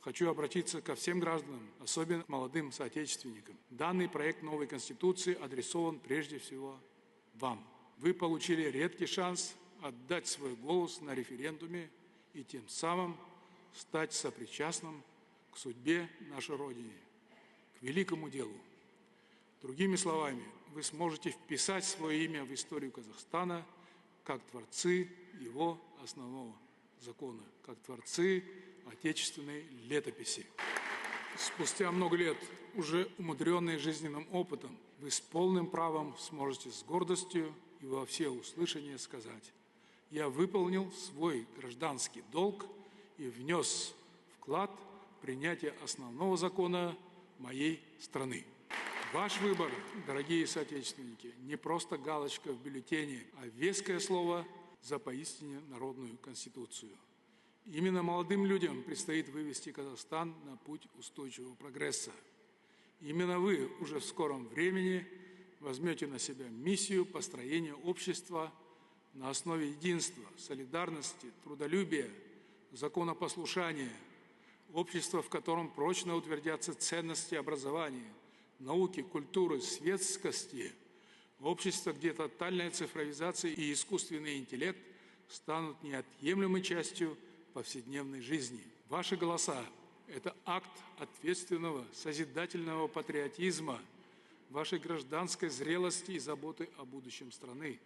хочу обратиться ко всем гражданам, особенно к молодым соотечественникам. Данный проект новой Конституции адресован прежде всего вам. Вы получили редкий шанс отдать свой голос на референдуме и тем самым стать сопричастным к судьбе нашей Родины, к великому делу. Другими словами, вы сможете вписать свое имя в историю Казахстана как творцы его основного закона, как творцы отечественной летописи. Спустя много лет, уже умудренные жизненным опытом, вы с полным правом сможете с гордостью и во всеуслышание сказать: «Я выполнил свой гражданский долг и внес вклад в принятие основного закона моей страны». Ваш выбор, дорогие соотечественники, не просто галочка в бюллетене, а веское слово за поистине народную Конституцию. Именно молодым людям предстоит вывести Казахстан на путь устойчивого прогресса. Именно вы уже в скором времени возьмете на себя миссию построения общества на основе единства, солидарности, трудолюбия, законопослушания, общества, в котором прочно утвердятся ценности образования, науки, культуры, светскости, общество, где тотальная цифровизация и искусственный интеллект станут неотъемлемой частью повседневной жизни. Ваши голоса – это акт ответственного, созидательного патриотизма, вашей гражданской зрелости и заботы о будущем страны.